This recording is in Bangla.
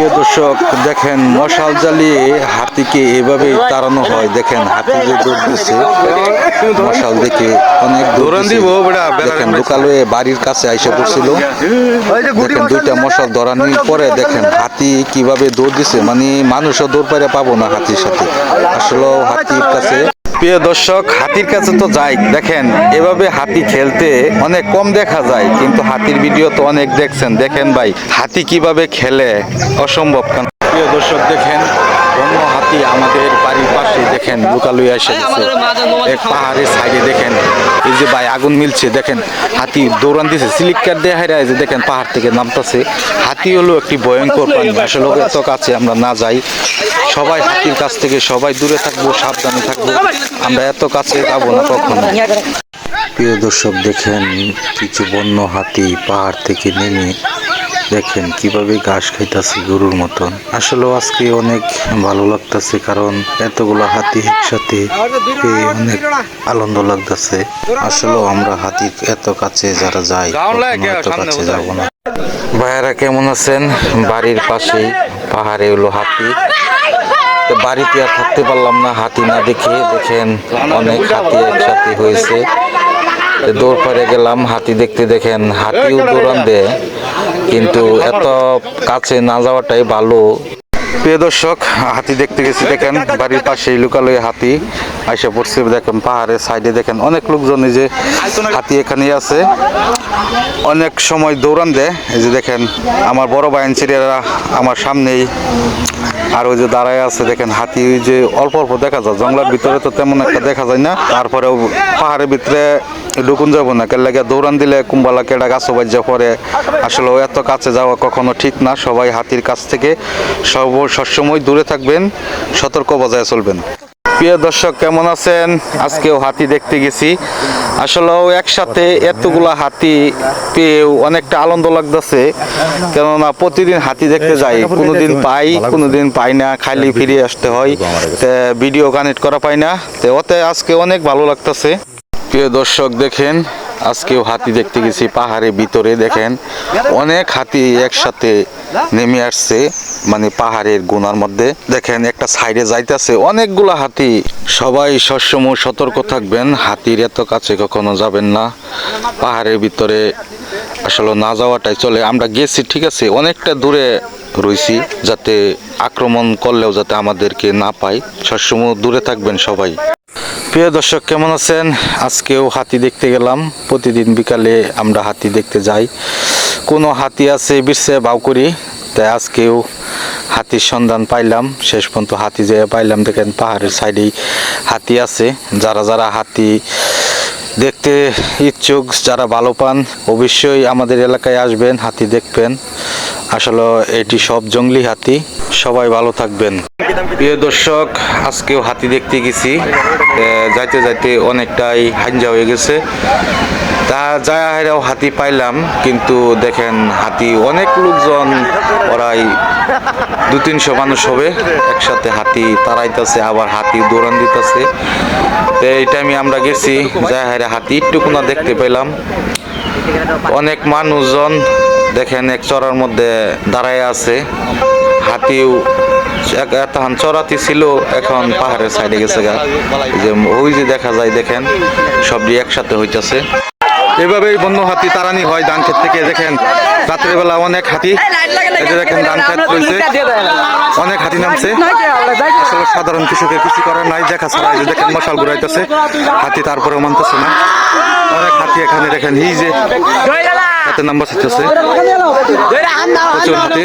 প্রিয় দর্শক দেখেন মশাল জ্বালিয়ে হাতিকে এভাবেই তাড়ানো হয়। দেখেন হাতি যে দৌড় দিচ্ছে মশাল দেখে অনেক দেখেন লোকালয়ে বাড়ির কাছে আইসা পড়ছিল। দেখেন দুইটা মশাল ধরানোর পরে দেখেন হাতি কিভাবে দৌড় দিছে, মানে মানুষও দৌড় পাইরে পাবো না হাতির সাথে। আসলে হাতির কাছে প্রিয় দর্শক হাতির কাছে তো যাই, দেখেন এভাবে হাতি খেলতে অনেক কম দেখা যায়, কিন্তু হাতির ভিডিও তো অনেক দেখছেন। দেখেন ভাই হাতি কিভাবে খেলে, অসম্ভব। প্রিয় দর্শক দেখেন অন্য হাতি আমাদের বাড়ির পাশে দেখেন লুকালুই এসে গেছে এক পাহাড়ের সাইডে। দেখেন এই যে ভাই আগুন মিলছে, দেখেন হাতি দৌড়ান দিছে সিলিকার দিয়ে হারায় যে দেখেন পাহাড় থেকে নামতেছে। হাতি হলো একটি ভয়ঙ্কর প্রাণী, আসলে এত কাছে আমরা না যাই। সবাই হাতির কাছ থেকে সবাই দূরে থাকবো, সাবধানে থাকবো, আমরা এত কাছে যাবো না কখনো। প্রিয় দর্শক দেখেন কিছু বন্য হাতি পাহাড় থেকে নেমে দেখেন কিভাবে ঘাস খাইতেছে গরুর মতন। আসলে আজকে অনেক ভালো লাগতেছে, কারণ এতগুলো হাতি একসাথে পেয়ে অনেক আনন্দ লাগতেছে। আসলে আমরা হাতির এত কাছে যারা যাই এত কাছে যাব না। ভাইয়ারা কেমন আছেন? বাড়ির পাশেই পাহাড়ে হলো হাতি, বাড়িতে আর থাকতে পারলাম না হাতি না দেখে। দেখেন অনেক হাতি একসাথে হয়েছে, দৌড় পাড়ে গেলাম হাতি দেখতে। দেখেন হাতিও দৌড়ান দেয়, কিন্তু এত কাছে না যাওয়াটাই ভালো। প্রিয় দর্শক হাতি দেখতে গেছি, দেখেন বাড়ির পাশেই লুকালয়ে হাতি আইসা পড়ছে। দেখেন পাহাড়ের সাইডে দেখেন অনেক লোকজন, এই যে হাতি এখানে আছে, অনেক সময় দৌড়ান দেয়। এই যে দেখেন আমার বড় ভাইন ছেলেরা আমার সামনেই আর ওই যে দাঁড়ায় আছে। দেখেন হাতি যে অল্প অল্প দেখা যায়, জঙ্গলের ভিতরে তো তেমন একটা দেখা যায় না। তারপরেও পাহাড়ের ভিতরে ঢুকুন যাবো না, কেন লাগে দৌড়ান দিলে কুম্বালা কেডা গাছও বাজ্যা পরে। আসলে এত কাছে যাওয়া কখনো ঠিক না। সবাই হাতির কাছ থেকে সবসময় দূরে থাকবেন, সতর্ক বজায় চলবেন। প্রিয় দর্শক কেমন আছেন? আজকেও হাতি দেখতে গেছি। আসলেও একসাথে এতগুলা হাতি পেয়েও অনেকটা আনন্দ লাগতেছে, কেননা প্রতিদিন হাতি দেখতে যাই, কোনোদিন পাই কোনোদিন পাই না, খালি ফিরে আসতে হয়, ভিডিও কানেক্ট করা পাই না। তো ওতে আজকে অনেক ভালো লাগতেছে। প্রিয় দর্শক দেখেন আজকেও হাতি দেখতে গেছি পাহাড়ের ভিতরে। দেখেন অনেক হাতি একসাথে নেমে আসছে, মানে পাহাড়ের গুনার মধ্যে। দেখেন একটা সাইডে যাইতেছে অনেকগুলা হাতি। সবাই সবসময় সতর্ক থাকবেন, হাতির এত কাছে কখনো যাবেন না। পাহাড়ের ভিতরে আসলে না যাওয়াটাই চলে। আমরা গেছি ঠিক আছে, অনেকটা দূরে রয়েছি, যাতে আক্রমণ করলেও যাতে আমাদেরকে না পায়। সবসময় দূরে থাকবেন সবাই। প্রিয় দর্শক কেমন আছেন? আজকেও হাতি দেখতে গেলাম। প্রতিদিন বিকালে আমরা হাতি দেখতে যাই, কোনো হাতি আছে বিরসে বাউ করি, তাই আজকেও হাতির সন্ধান পাইলাম। শেষ পর্যন্ত হাতি যেয়ে পাইলাম। দেখেন পাহাড়ের সাইডেই হাতি আছে। যারা যারা হাতি দেখতে ইচ্ছুক, যারা ভালো পান, অবশ্যই আমাদের এলাকায় আসবেন, হাতি দেখবেন। আসলে এটি সব জঙ্গলি হাতি। সবাই ভালো থাকবেন। প্রিয় দর্শক আজকেও হাতি দেখতে গেছি, যাইতে যাইতে অনেকটাই হাঞ্জা হয়ে গেছে। তা যাইও হাতি পাইলাম, কিন্তু দেখেন হাতি অনেক লোকজন, ওরাই 200-300 মানুষ হবে একসাথে হাতি তাড়াইতেছে, আবার হাতি দৌড়ান দিতেছে। তো এই টাইমে আমরা গেছি, যাই হাতি একটুকুনা দেখতে পেলাম। অনেক মানুষজন দেখেন এক চড়ার মধ্যে দাঁড়ায় আছে। হাতিও এতক্ষণ চড়াতি ছিল, এখন পাহাড়ের সাইডে গেছে গা, যে ওই যে দেখা যায়। দেখেন সবটি একসাথে হইতেছে। এভাবেই বন্য হাতি তাড়ানি হয় ধান ক্ষেত থেকে। দেখেন রাত্রের বেলা অনেক হাতি, এই যে দেখেন ধান ক্ষেত রয়েছে, অনেক হাতি নামছে। আসলে সাধারণ কৃষকের কিছু করার নাই, দেখা ছাড়া। এই যে দেখেন মশাল ঘুরাইতেছে হাতি, তারপরেও মানতেছে না। অনেক হাতি এখানে দেখেন, এই যে হাতের নাম্বার হচ্ছে প্রচুর হাতি।